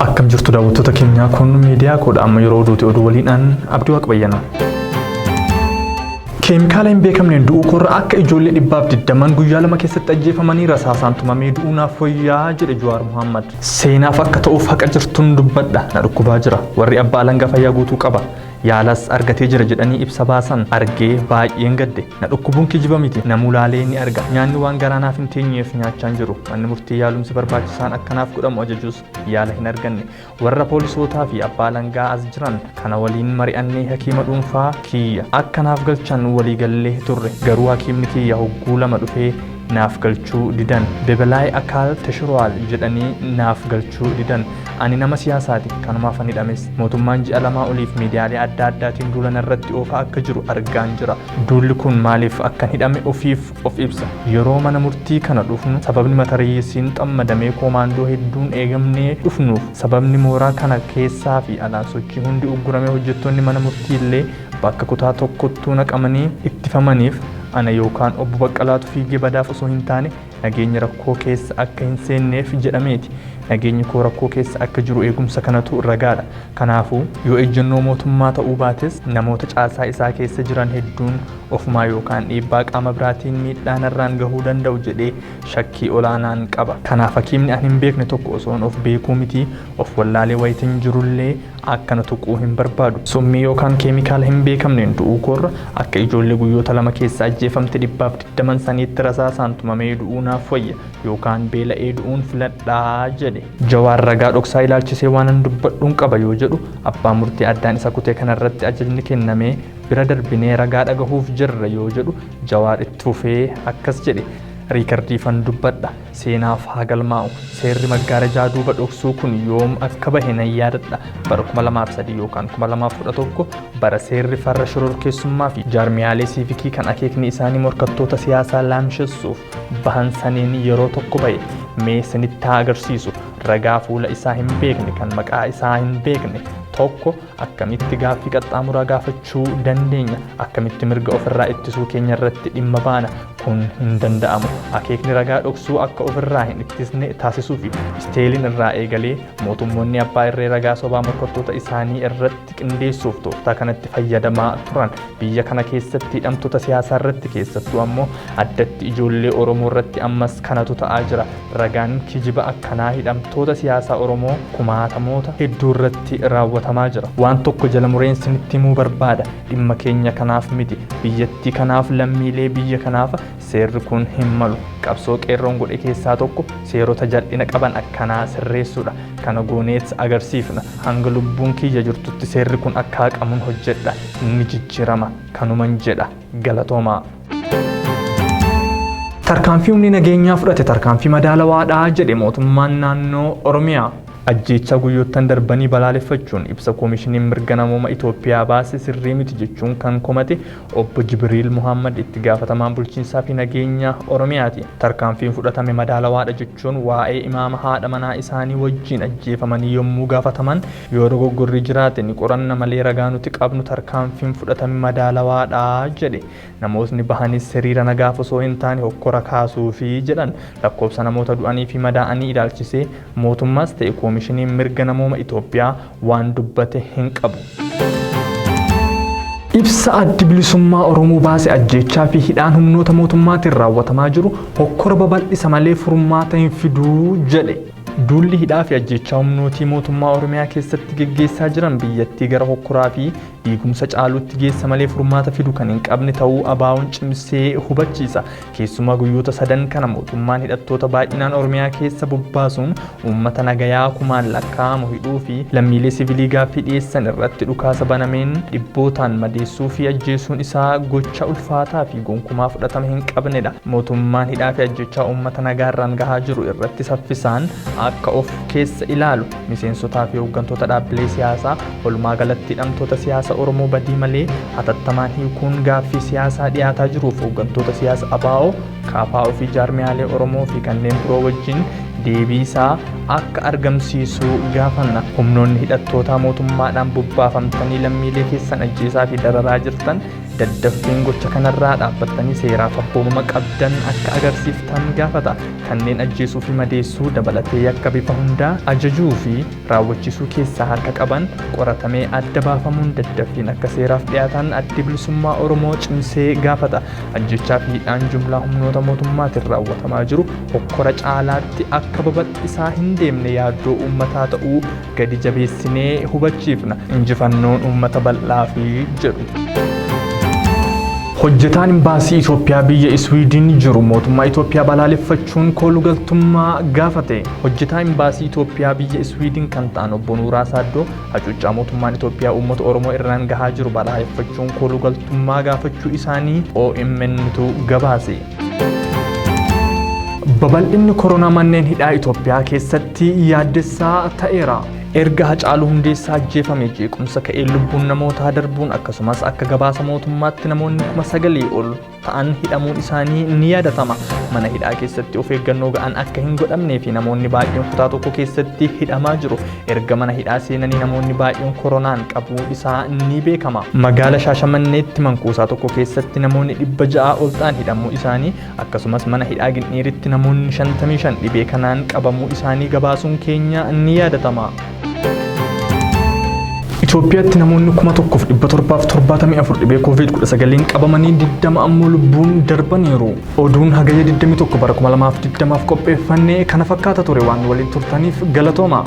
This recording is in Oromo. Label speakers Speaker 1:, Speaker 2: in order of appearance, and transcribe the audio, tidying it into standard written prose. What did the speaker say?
Speaker 1: Akkam jirtu daawwattoota keenya kun miidiyaa koodha amma yeroo oduu waliin abdii waaqbayyana. Keemikaala hin beekamneen du'uu korra akka ijoollee 120 guyyaa lama keessatti ajjeefamanii rasaasaan tumamee du'uu naaf wayyaa jedhe Jawaar Muhammad. Seenaaf akka ta'uuf haqa jirtuun dubbadha na dhukkubaa jira warri abbaa alangaa fayyaa guutuu qaba. Yaalas argatee jira jedhanii ibsa baasan argee baay'een gadde na dhukkubuun kijiba miti namuu laalee ni arga nyaanni waan garaanaaf hin teenyeef nyaachaan jiru manni murtii yaalumsi barbaachisaan akkanaaf godhamu ajajus yaala hin arganne warra poolisootaa fi abbaa alangaa as jiran kana waliin mari'annee hakiima dhuunfaa kiyya akkanaaf galchan walii gallee turre garuu hakiimni kiyya hogguu lama dhufee naaf galchuu didan bebelaay akaal tashirwaal jedhanii naaf galchuu didan ani nama siyaasaati kanumaaf ani hidhames mootummaan ji'a lamaa oliif miidiyaalee adda addaatiin duula irratti oofaa akka jiru argaan jira duulli kun maaliif akkan hidhame ofiif of ibsa yeroo mana murtii kana dhufnu sababni matariyyeessiin xammadamee koomaandoo hedduun eegamnee dhufnuuf sababni mooraa kana keessaa fi alaan sochii hundi ugguramee hojjettoonni mana murtii illee bakka kutaa tokkottuu naqamanii ittifamaniif ana yookaan obbo Baqqalaatu fiigee badaaf osoo hin taane nageenya rakkoo keessa akka hin seenneef jedhameeti nageenyi koo rakkoo keessa akka jiru eegumsa kanatu ragaadha kanaafuu yoo ejjennoo mootummaa ta'uu baates namoota caasaa isaa keessa jiran hedduun ofumaa yookaan dhiibbaa qaama biraatiin miidhaan irraan gahuu danda'u jedhee shakkii olaanaan qaba kanaaf hakiimni ani hin beekne tokko osoon of beekuu miti of wallaalee wayitiin jirullee akkana tuquu hin barbaadu summii yookaan keemikaala hin beekamneen du'uu korra akka ijoollee guyyoota lama keessa ajjeefamte 120 saniitti rasaasaan tumamee du'uu naaf wayya yookaan beela'ee du'uun filadhaa jedhe Jawaar ragaa dhoksaa ilaalchisee waan dubbadhuun qaba yoo jedhu abbaan murtii addaan isa kutee kanarratti ajajni kennamee bira darbinee ragaa dhagahuuf jirra yoo jedhu Jawaar itti fufee akkas jedhe riikardiifan dubbadha seenaaf haa galmaa'u seerri maggaarajaa duuba dhoksuu kun yoom akka bahe nan yaadadha bara 2003 yookaan 2011 bara seerri farra shororkeessummaa fi jaarmiyaalee siivikii kan akeekni isaanii morkattoota siyaasaa laamshessuuf bahan saniin yeroo tokko bahe mee sinitti haa agarsiisu ragaa fuula isaa hin beekne kan maqaa isaa hin beekne tokko akkamitti gaaffii qaxxaamuraa gaafachuu dandeenya akkamitti mirga ofirraa ittisuu keenya irratti dhimma baana kun hin danda'amu akeekni ragaa dhoksuu akka ofirraa hin ittisne taasisuu fi isteeliin irraa eegalee mootummoonni abbaa irree ragaa sobaa morkattoota isaanii irratti qindeessuuf tooftaa kanatti fayyadamaa turan biyya kana keessatti hidhamtoota siyaasaa irratti keessattuu ammoo addatti ijoollee Oromoo irratti ammas kanatu ta'aa jira ragaan kijiba akkanaa hidhamtoota siyaasaa Oromoo kumaatamoota hedduu irratti raawwatamaa jira waan tokko jala mureensinitti himuu barbaada dhimma keenya kanaaf miti biyyattii kanaaf lammiilee biyya kanaaf seerri kun hin malu qabsoo qeerroon godhe keessaa tokko seerota jal'ina qaban akkanaa sirreessuudha kana gooneets agarsiifna hanga lubbuun kiyya jirtutti seerri kun akka haqamuun hojjedha ni jijjiirama kanuman jedha galatoomaa. Tarkaanfii humni nageenyaa fudhate tarkaanfii madaalawaadhaa jedhe mootummaan naannoo Oromiyaa. Ajjeechaa guyyoottan darbanii balaaleffachuun ibsa koomishiniin mirga namoomaa Itoophiyaa baase sirrii miti jechuun kan komate obbo Jibriil Muhammad itti gaafatamaan bulchiinsaa fi nageenya Oromiyaati. Tarkaanfiin fudhatame madaalawaadha jechuun waa'ee imaama haadha manaa isaanii wajjin ajjeefamanii yommuu gaafataman yoo dogoggorri jiraate ni qoranna malee ragaa nuti qabnu tarkaanfiin fudhatame madaalawaadha jedhe. Namootni bahanis hiriira nagaaf osoo hin taane hokkora kaasuu fi jedhan lakkoofsa namoota du'anii fi madaa'anii ilaalchisee mootummaas ta'e koomishiniin mirga namoomaa Itoophiyaa waan dubbate hin qabu. Ibsa addi bilisummaa Oromoo baase ajjeechaa fi hidhaan humnoota mootummaatiin raawwatamaa jiru hokkora babal'isa malee furmaata hin fiduu jedhe. Duulli hidhaa fi ajjeechaa humnootii mootummaa Oromiyaa keessatti geggeessaa jiran biyyattii gara hokkoraa fi diigumsa caaluutti geessa malee furmaata fidu kan hin qabne ta'uu ABO'n cimsee hubachiisa. Keessumaa guyyoota sadan kana mootummaan hidhattoota baay'inaan Oromiyaa keessa bobbaasuun uummata nagayaa kumaan lakkaa'amu hidhuu fi lammiilee siviilii gaaffii dhiyeessan irratti dhukaasa banameen dhibbootaan madeessuu fi ajjeesuun isaa gocha ulfaataa fi gonkumaa fudhatama hin qabnedha. Mootummaan hidhaa fi ajjeechaa uummata nagaarraan gahaa jiru irratti saffisaan akka of keessa ilaalu miseensotaa fi hooggantoota dhaabbilee siyaasaa walumaa galatti hidhamtoota siyaasaa Oromoo badii malee hatattamaan hiikuun gaaffii siyaasaa dhiyaataa jiruuf hooggantoota siyaasa ABO KFO fi jaarmiyaalee Oromoo fi kanneen biroo wajjin deebii isaa akka argamsiisu gaafanna. Humnoonni hidhattootaa mootummaadhaan bobbaafamtanii lammiilee keessan ajjeesaa fi dararaa jirtan daddaffiin gocha kanarraa dhaabbattanii seeraaf abboomama qabdan akka agarsiiftan gaafata. Kanneen ajjeesuu fi madeessuu dabalatee akka bifa hundaa ajajuu fi raawwachiisuu keessaa harka qaban qoratamee adda baafamuun daddaffiin akka seeraaf dhiyaatan addi bilisummaa Oromoo cimsee gaafata. Ajjechaa fi dhaan jumlaa humnoota mootummaatiin raawwatamaa jiru hokkora caalaatti akka babal'isaa hin deemne yaaddoo uummataa ta'uu gadi jabeessinee hubachiifna. Injifannoon uummata bal'aa fi jedhu. Hojjetaan imbaasii Itoophiyaa biyya Iswiidin jiru mootummaa Itoophiyaa balaaleffachuun koolugaltummaa gaafate. Hojjetaan imbaasii Itoophiyaa biyya Iswiidin kan ta'an obbo Nuuraa Saaddoo hacuuccaa mootummaan Itoophiyaa uummata Oromoo irraan gahaa jiru balaaleffachuun koolugaltummaa gaafachuu isaanii OMNtu gabaase. Babal'inni koronaa manneen hidhaa Itoophiyaa keessatti yaaddessaa ta'eera. Erga Hacaaluu Hundeessaa ajjeefamee jeequmsa ka'ee lubbuun namootaa darbuun akkasumas akka gabaasa mootummaatti namoonni 9,000 ol ta'an hidhamuun isaanii ni yaadatama. Mana hidhaa keessatti of eeggannoo ga'aan akka hin godhamnee fi namoonni baay'een kutaa tokko keessatti hidhamaa jiru. Erga mana hidhaa seenanii namoonni baay'een koronaan qabuu isaa ni beekama. Magaala Shaashamanneetti mankuusaa tokko keessatti namoonni 600 ol ta'an hidhamuu isaanii akkasumas mana hidhaa Ginniiritti namoonni 55 dhibee kanaan qabamuu isaanii gabaasuun keenya ni yaadatama. Itoophiyaatti namoonni 1,774 dhibee COVID-19 qabamanii 20 ammoo lubbuun darbaniiru. Oduun hagayya 21 bara 2020 qopheeffannee kana fakkaata ture waan waliin turtaniif galatooma.